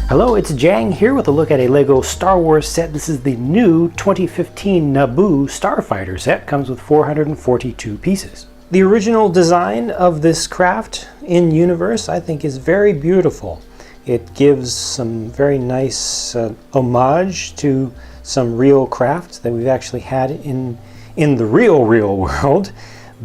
Hello, it's JANG here with a look at a LEGO Star Wars set. This is the new 2015 Naboo Starfighter set. Comes with 442 pieces. The original design of this craft in universe I think is very beautiful. It gives some very nice homage to some real craft that we've actually had in the real world.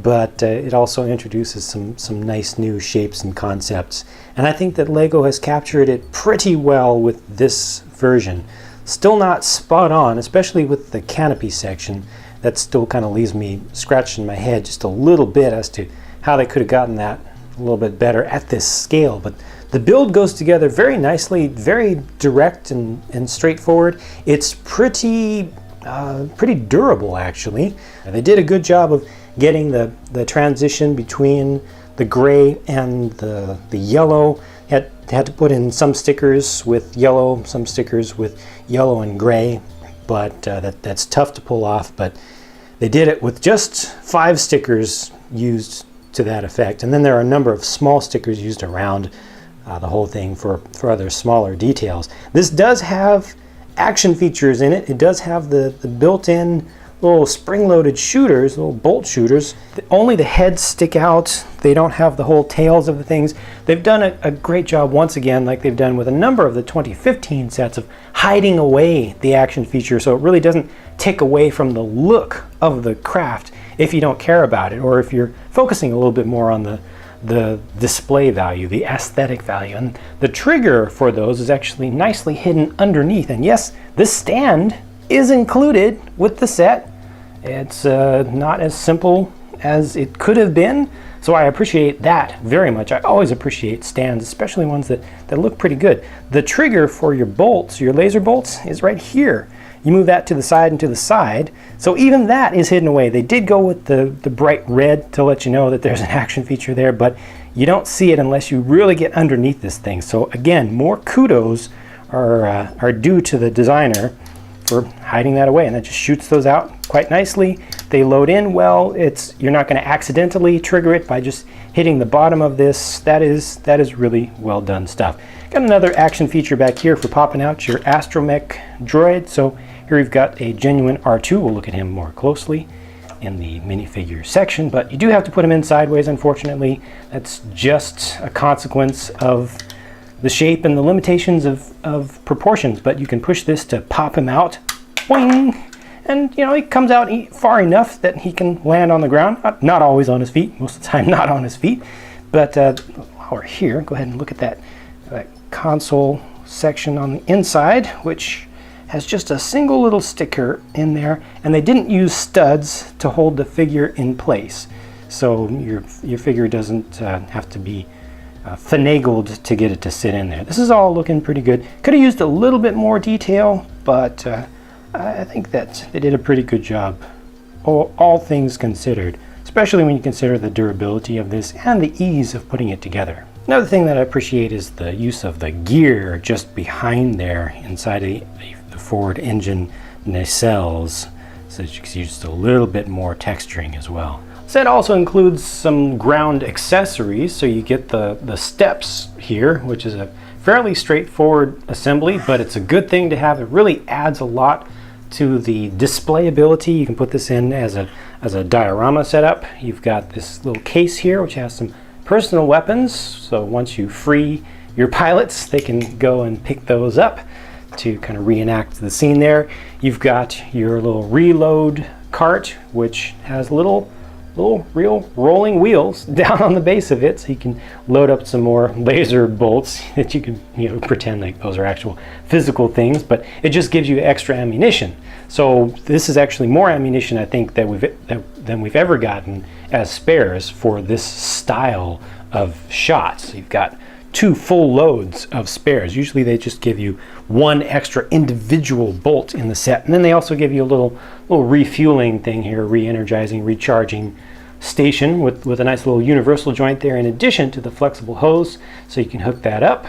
But it also introduces some nice new shapes and concepts. And I think that LEGO has captured it pretty well with this version. Still not spot on, especially with the canopy section. That still kind of leaves me scratching my head just a little bit as to how they could have gotten that a little bit better at this scale. But the build goes together very nicely, very direct and straightforward. It's pretty durable, actually. They did a good job of getting the transition between the gray and the yellow. Had to put in some stickers with yellow, some stickers with yellow and gray, but that's tough to pull off. But they did it with just 5 stickers used to that effect, and then there are a number of small stickers used around the whole thing for other smaller details. This does have action features in it. It does have the built-in little spring-loaded shooters, little bolt shooters. Only the heads stick out. They don't have the whole tails of the things. They've done a great job once again, like they've done with a number of the 2015 sets, of hiding away the action feature, so it really doesn't take away from the look of the craft if you don't care about it, or if you're focusing a little bit more on the display value, the aesthetic value. And the trigger for those is actually nicely hidden underneath. And yes, this stand is included with the set. It's not as simple as it could have been, so I appreciate that very much. I always appreciate stands, especially ones that look pretty good. The trigger for your bolts, your laser bolts, is right here. You move that to the side and to the side, so even that is hidden away. They did go with the bright red to let you know that there's an action feature there, but you don't see it unless you really get underneath this thing. So again, more kudos are due to the designer for hiding that away, and that just shoots those out quite nicely. They load in well. You're not going to accidentally trigger it by just hitting the bottom of this. That is really well done stuff. Got another action feature back here for popping out your astromech droid. So here we've got a genuine R2. We'll look at him more closely in the minifigure section, but you do have to put him in sideways, unfortunately. That's just a consequence of the shape and the limitations of proportions, but you can push this to pop him out. Boing! And you know, he comes out far enough that he can land on the ground. Not always on his feet, most of the time not on his feet. But while we're here, go ahead and look at that console section on the inside, which has just a single little sticker in there, and they didn't use studs to hold the figure in place. So your figure doesn't have to be finagled to get it to sit in there. This is all looking pretty good. Could have used a little bit more detail, but I think that they did a pretty good job, all things considered, especially when you consider the durability of this and the ease of putting it together. Another thing that I appreciate is the use of the gear just behind there inside the forward engine nacelles, so that you can see just a little bit more texturing as well. Set also includes some ground accessories, so you get the steps here, which is a fairly straightforward assembly, but it's a good thing to have. It really adds a lot to the display ability. You can put this in as a diorama setup. You've got this little case here, which has some personal weapons, so once you free your pilots, they can go and pick those up to kind of reenact the scene there. You've got your little reload cart, which has little real rolling wheels down on the base of it, so you can load up some more laser bolts that you can pretend like those are actual physical things, but it just gives you extra ammunition. So this is actually more ammunition, I think, than we've ever gotten as spares for this style of shots. You've got 2 full loads of spares. Usually they just give you 1 extra individual bolt in the set, and then they also give you a little refueling thing here, re-energizing, recharging station with a nice little universal joint there in addition to the flexible hose, so you can hook that up.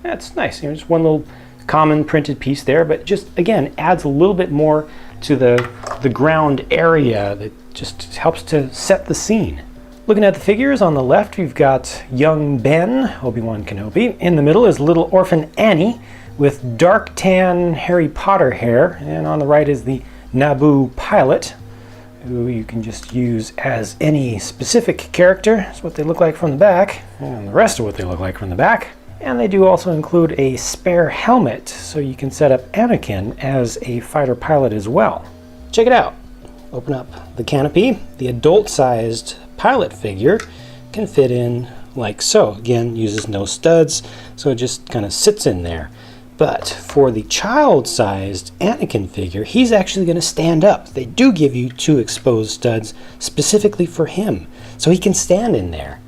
That's nice. Just one little common printed piece there, but just again adds a little bit more to the ground area that just helps to set the scene. Looking at the figures, on the left we've got young Ben, Obi-Wan Kenobi. In the middle is little orphan Annie, with dark tan Harry Potter hair, and on the right is the Naboo pilot, who you can just use as any specific character. That's what they look like from the back, and the rest of what they look like from the back. And they do also include a spare helmet, so you can set up Anakin as a fighter pilot as well. Check it out. Open up the canopy. The adult-sized pilot figure can fit in like so. Again, uses no studs, so it just kind of sits in there. But for the child-sized Anakin figure, he's actually going to stand up. They do give you 2 exposed studs specifically for him, so he can stand in there.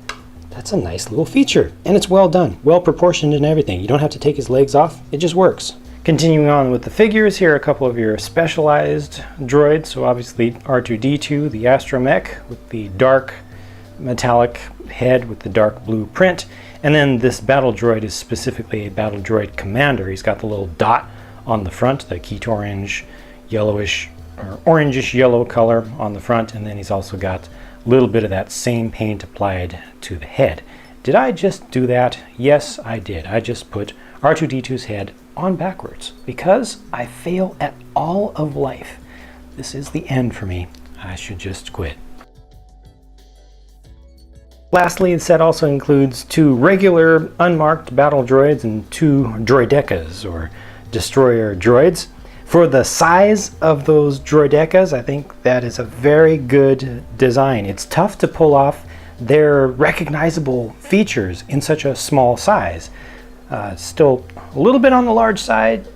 That's a nice little feature, and it's well done, well proportioned and everything. You don't have to take his legs off, it just works. Continuing on with the figures, here are a couple of your specialized droids. So obviously R2-D2, the astromech with the dark metallic head with the dark blue print. And then this battle droid is specifically a battle droid commander. He's got the little dot on the front, the Keat orange, yellowish, or orangish yellow color on the front, and then he's also got a little bit of that same paint applied to the head. Did I just do that? Yes, I did. I just put R2-D2's head on backwards because I fail at all of life. This is the end for me. I should just quit. Lastly, the set also includes 2 regular unmarked battle droids and 2 droidekas, or destroyer droids. For the size of those droidekas, I think that is a very good design. It's tough to pull off their recognizable features in such a small size. Still a little bit on the large side,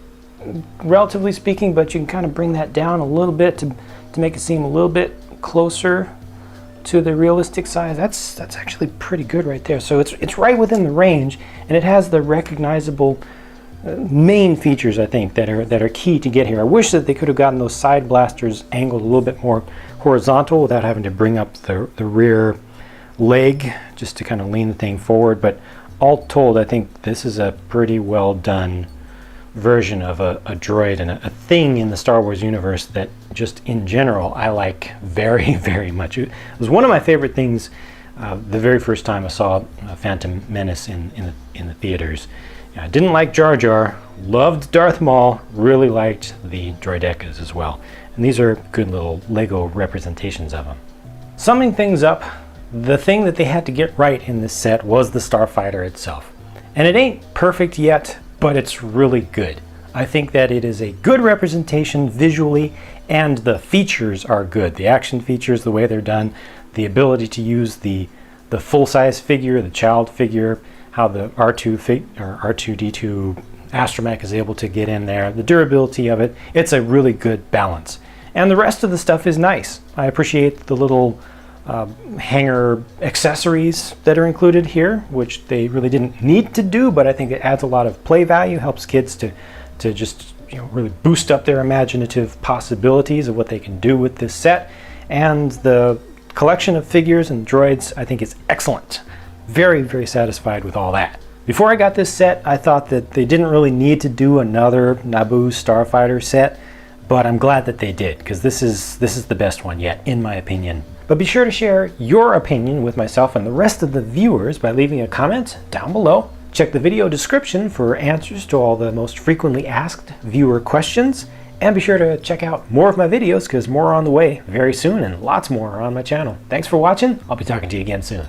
relatively speaking, but you can kind of bring that down a little bit to make it seem a little bit closer to the realistic size. That's actually pretty good right there. So it's right within the range, and it has the recognizable main features, I think, that are key to get here. I wish that they could have gotten those side blasters angled a little bit more horizontal without having to bring up the rear leg just to kind of lean the thing forward. But all told, I think this is a pretty well done version of a droid and a thing in the Star Wars universe that just in general I like very, very much. It was one of my favorite things the very first time I saw Phantom Menace in the theaters. I didn't like Jar Jar, loved Darth Maul, really liked the droidekas as well. And these are good little Lego representations of them. Summing things up, the thing that they had to get right in this set was the Starfighter itself. And it ain't perfect yet, but it's really good. I think that it is a good representation visually, and the features are good. The action features, the way they're done, the ability to use the full-size figure, the child figure, how the R2-D2 astromech is able to get in there, the durability of it, it's a really good balance. And the rest of the stuff is nice. I appreciate the little hanger accessories that are included here, which they really didn't need to do, but I think it adds a lot of play value, helps kids to just really boost up their imaginative possibilities of what they can do with this set. And the collection of figures and droids, I think, is excellent. Very, very satisfied with all that. Before I got this set, I thought that they didn't really need to do another Naboo Starfighter set, but I'm glad that they did, because this is the best one yet, in my opinion. But be sure to share your opinion with myself and the rest of the viewers by leaving a comment down below. Check the video description for answers to all the most frequently asked viewer questions. And be sure to check out more of my videos, because more are on the way very soon, and lots more are on my channel. Thanks for watching. I'll be talking to you again soon.